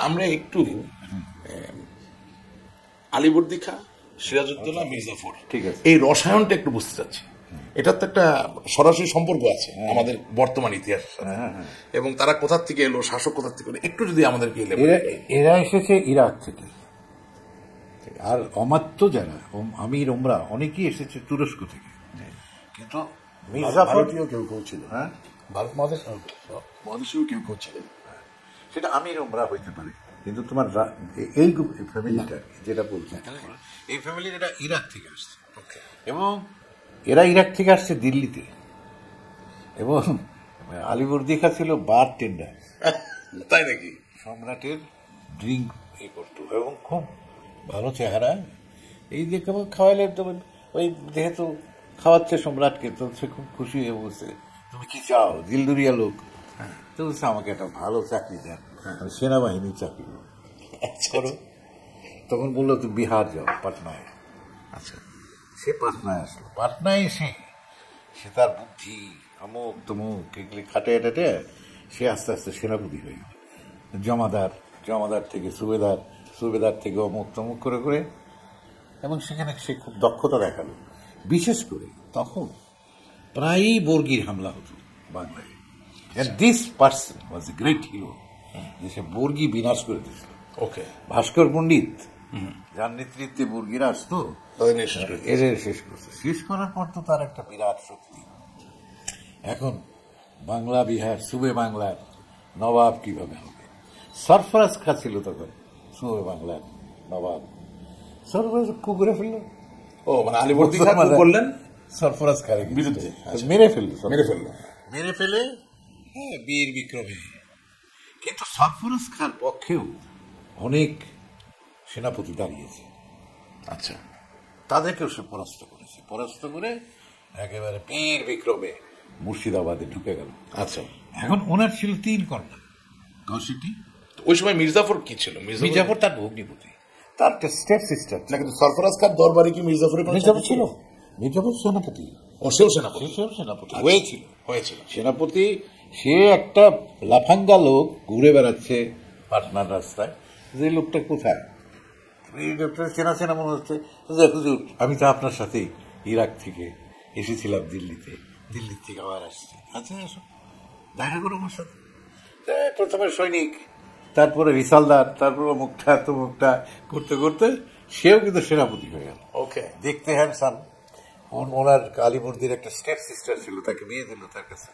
আমরা একটু আলিবর্দী খাঁ, সিরাজউদ্দৌলা, মির্জাফর, ঠিক আছে, এই রসায়নটা একটু বুঝতে চাচ্ছি। এটার তো একটা সরাসরি সম্পর্ক আছে আমাদের বর্তমান ইতিহাসের সাথে, এবং তারা কোথা থেকে এলো, শাসক কোথা থেকে এলো, একটু যদি আমাদেরকে এরা এসেছে ইরাক থেকে, আর অমাত্য যারা আমির ওমরা অনেকেই এসেছে তুরস্ক থেকে, কিন্তু ভারতীয় কেউ কেউ ছিল, হ্যাঁ, ভারত মহাদেশেও কেউ কেউ ছিলেন, সেটা আমির ওমরা হইতে পারে, কিন্তু তোমার এই ফ্যামিলিটা যেটা বলছে, এই ফ্যামিলিটা ইরাক থেকে আসছে, এবং এরা ইরাক থেকে আসছে দিল্লিতে, এবং আলিবর্দী খাঁ ছিল বার টেন্ডার, তাই নাকি? সম্রাটের ড্রিঙ্ক এ করতো, এবং খুব ভালো চেহারা, এই যে কেমন খাওয়াইলে ওই যেহেতু খাওয়াচ্ছে সম্রাটকে, তো সে খুব খুশি হয়ে বলছে, তুমি কি চাও, দিলদুরিয়া লোক, তো বলছে আমাকে একটা ভালো চাকরি দেন, আমি সেনাবাহিনীর চাকরি করো। তখন বললো তুমি বিহার যাও, পাটনায়। আচ্ছা, সে পাটনায় আসলো, পাটনায় এসে সে তার বুদ্ধি অমুক তমুক এগুলি খাটে টাটে সে আস্তে আস্তে সেনাপতি হয়ে গেল, জমাদার থেকে সুবেদার থেকে অমুক তমুক করে করে, এবং সেখানে সে খুব দক্ষতা দেখালো। বিশেষ করে তখন প্রায়ই বর্গির হামলা হতো বাংলায়, this person was a great hero, যে সে বর্গি বিনাশ করে দিয়েছিল। ওকে, ভাস্কর পণ্ডিত যার নেতৃত্বে বর্গিরা আসতো, এদের শেষ করছে। শেষ করার পর তো তার একটা বিরাট শক্তি। এখন বাংলা বিহার, সুবে বাংলার নবাব কিভাবে হবে? সরফরাজ খাঁ ছিল তখন সুবে বাংলার নবাব। সরফরাজ কুকুরে ফেললো, ও মানে আলিবর্দী খাঁ করলেন সরফরাজ খাঁর বিরুদ্ধে, মেরে ফেলে বীর বিক্রমে। কিন্তু সরফরাজ খাঁর পক্ষেও অনেক সেনাপতি দাঁড়িয়েছে, আচ্ছা, তাদেরকেও সে পরাস্ত করে একেবারে বীর বিক্রমে মুর্শিদাবাদে ঢুকে গেল। আচ্ছা, এখন ওনার ছিল 3 কন্যা, কৌশিকী। ওই সময় মির্জাফর কি ছিল? মির্জাফর তার ভগ্নিপতি, তার স্টেপ সিস্টার। কিন্তু সরফরাজ খাঁর দরবারে কি মির্জাফর ছিল? মির্জাফর সেনাপতি, সেও সেনাপতি হয়েছিল সেনাপতি। সে একটা লাফাঙ্গা লোক ঘুরে বেড়াচ্ছে পাটনার রাস্তায়, যে লোকটা কোথায়, এই লোকটা চেনা মনে হচ্ছে। হুজুর, আমি তো আপনার সাথে ইরাক থেকে এসেছিলাম দিল্লি থেকে আবার আসছি, আচ্ছা আসো দেখা করো আমার সাথে। প্রথমে সৈনিক, তারপরে রিসালদার, তারপরে মুখটা করতে করতে সেও কিন্তু সেনাপতি হয়ে গেল। ওকে, দেখতে হ্যান্ডসাম। ওনার আলিবর্দীর একটা স্টেপ সিস্টার ছিল, তাকে বিয়ে দিল তার কাছে,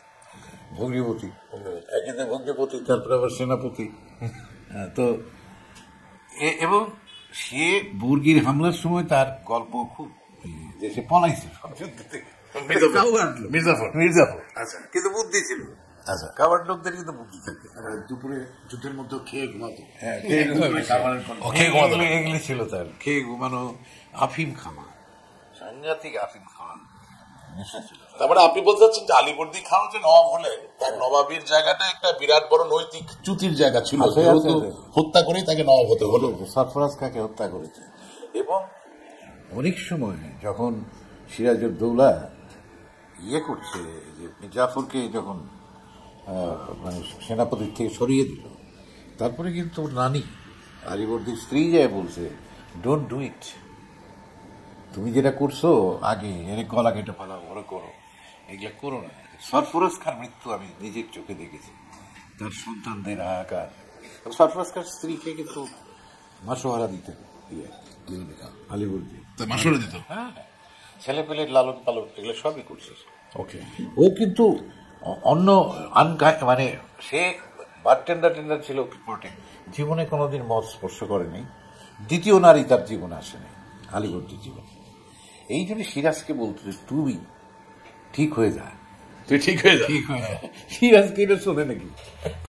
ভগ্নিপতি, তারপরে আবার সেনাপতি। তো এবং সে বর্গির হামলার সময় তার গল্প খুব, যে সে পলাইছে মির্জাফর, আচ্ছা, কিন্তু বুদ্ধি ছিল। আচ্ছা, খাবার লোকদের কিন্তু বুদ্ধি থাকে, দুপুরে যুদ্ধের মধ্যে খেয়ে ঘুমাতো, এগুলি ছিল তার, খেয়ে ঘুমানো, আফিম খাওয়া, সাংঘাতিক আফিম খাওয়া নেশা ছিল। তারপরে আপনি বলতে চাচ্ছেন যে আলিবর্দী খাঁ যে নবাব হলে তার নবাবের জায়গাটা একটা বিরাট বড় নৈতিক চ্যুতির জায়গা ছিল, হত্যা করেই তাকে নবাব হতে হলো। সরফরাজ খাঁকে হত্যা করেছে। এবং অনেক সময় যখন সিরাজউদ্দৌলা করছে, যে মির্জাফরকে যখন মানে সেনাপতির থেকে সরিয়ে দিল, তারপরে কিন্তু নানি আলিবর্দীর স্ত্রী যায় বলছে, ডোন্ট ডু ইট, তুমি যেটা করছো আগে, এর গলা কেটে ফেলা, ওরা করো, এগুলা করো না। সরফরাজ খাঁর মৃত্যু আমি নিজের চোখে দেখেছি, তার সন্তানদের হাহাকার। সরফরাজ খাঁর স্ত্রীকে কিন্তু মাসোহারা দিতে আলিবর্দী, মাসুরে দিত, হ্যাঁ, ছেলে পেলে লালন পালন এগুলো সবই করছে। ওকে, ও কিন্তু অন্য মানে সে বারটেন্ডার ছিল কোর্টে, জীবনে কোনোদিন মদ স্পর্শ করেনি, দ্বিতীয় নারী তার জীবনে আসেনি আলিবর্দীর জীবনে। এই জন্য সিরাজকে বলতো তুই ঠিক হয়ে যা, তুই ঠিক হয়ে যা, সিরাজকে এটা শোনে নাকি?